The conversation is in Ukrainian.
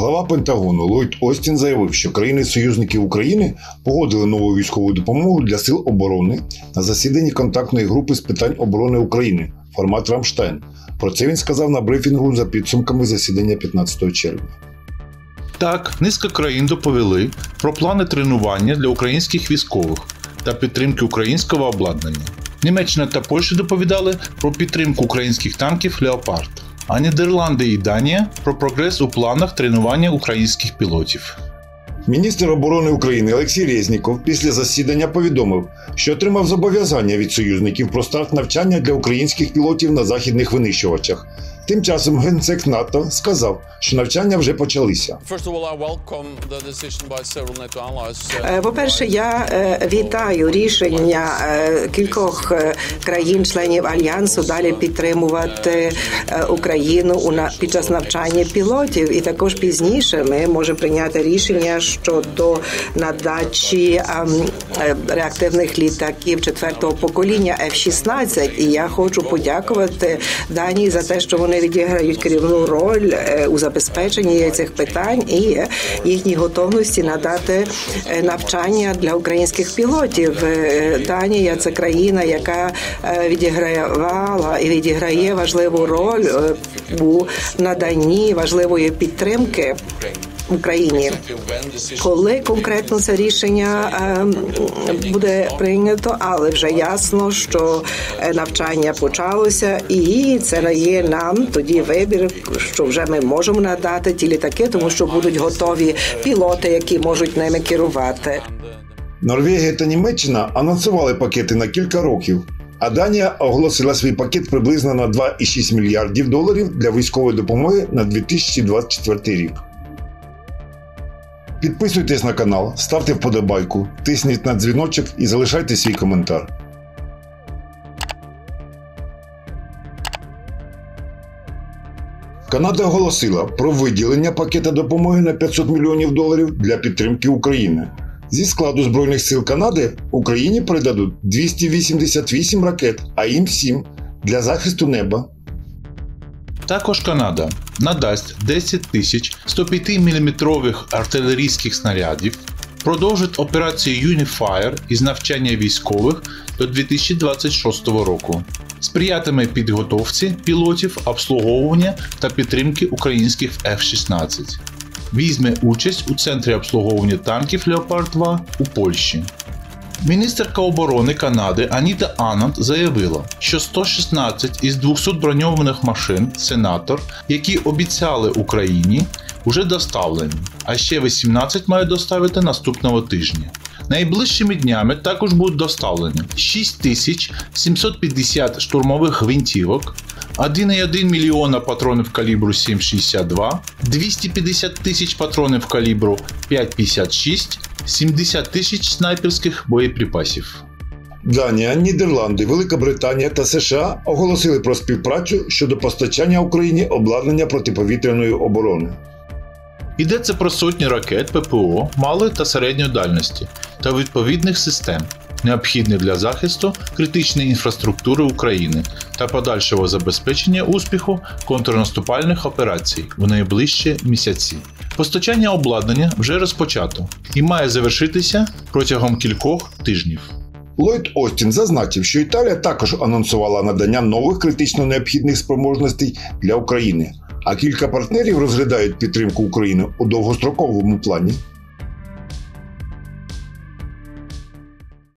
Глава Пентагону Ллойд Остін заявив, що країни-союзники України погодили нову військову допомогу для сил оборони на засіданні контактної групи з питань оборони України формат «Рамштайн». Про це він сказав на брифінгу за підсумками засідання 15 червня. Так, низка країн доповіли про плани тренування для українських військових та підтримки українського обладнання. Німеччина та Польща доповідали про підтримку українських танків «Леопард», а Нідерланди і Данія – про прогрес у планах тренування українських пілотів. Міністр оборони України Олексій Резніков після засідання повідомив, що отримав зобов'язання від союзників про старт навчання для українських пілотів на західних винищувачах. Тим часом генсек НАТО сказав, що навчання вже почалися. По-перше, я вітаю рішення кількох країн-членів Альянсу далі підтримувати Україну під час навчання пілотів. І також пізніше ми можемо прийняти рішення щодо надачі реактивних літаків 4-го покоління F-16. І я хочу подякувати Данії за те, що вони відіграють керівну роль у забезпеченні цих питань і їхній готовності надати навчання для українських пілотів. Данія – це країна, яка відігравала і відіграє важливу роль у наданні важливої підтримки Україні. Коли конкретно це рішення буде прийнято, але вже ясно, що навчання почалося, і це дає нам тоді вибір, що вже ми можемо надати ті літаки, тому що будуть готові пілоти, які можуть ними керувати. Норвегія та Німеччина анонсували пакети на кілька років, а Данія оголосила свій пакет приблизно на 2,6 мільярдів доларів для військової допомоги на 2024 рік. Підписуйтесь на канал, ставте вподобайку, тисніть на дзвіночок і залишайте свій коментар. Канада оголосила про виділення пакета допомоги на 500 мільйонів доларів для підтримки України. Зі складу Збройних сил Канади Україні передадуть 288 ракет АІМ-7 для захисту неба. Також Канада надасть 10 тисяч 105-мм артилерійських снарядів, продовжить операцію Unifier із навчання військових до 2026 року, сприятиме підготовці пілотів, обслуговування та підтримки українських F-16, візьме участь у центрі обслуговування танків «Леопард-2» у Польщі. Міністерка оборони Канади Аніта Ананд заявила, що 116 із 200 броньованих машин «Сенатор», які обіцяли Україні, вже доставлені, а ще 18 мають доставити наступного тижня. Найближчими днями також будуть доставлені 6750 штурмових гвинтівок, 1,1 мільйона патронів калібру 7,62, 250 тисяч патронів калібру 5,56, 70 тисяч снайперських боєприпасів. Данія, Нідерланди, Велика Британія та США оголосили про співпрацю щодо постачання Україні обладнання протиповітряної оборони. Йдеться про сотні ракет ППО малої та середньої дальності та відповідних систем, необхідних для захисту критичної інфраструктури України та подальшого забезпечення успіху контрнаступальних операцій у найближчі місяці. Постачання обладнання вже розпочато і має завершитися протягом кількох тижнів. Ллойд Остін зазначив, що Італія також анонсувала надання нових критично необхідних спроможностей для України, а кілька партнерів розглядають підтримку України у довгостроковому плані.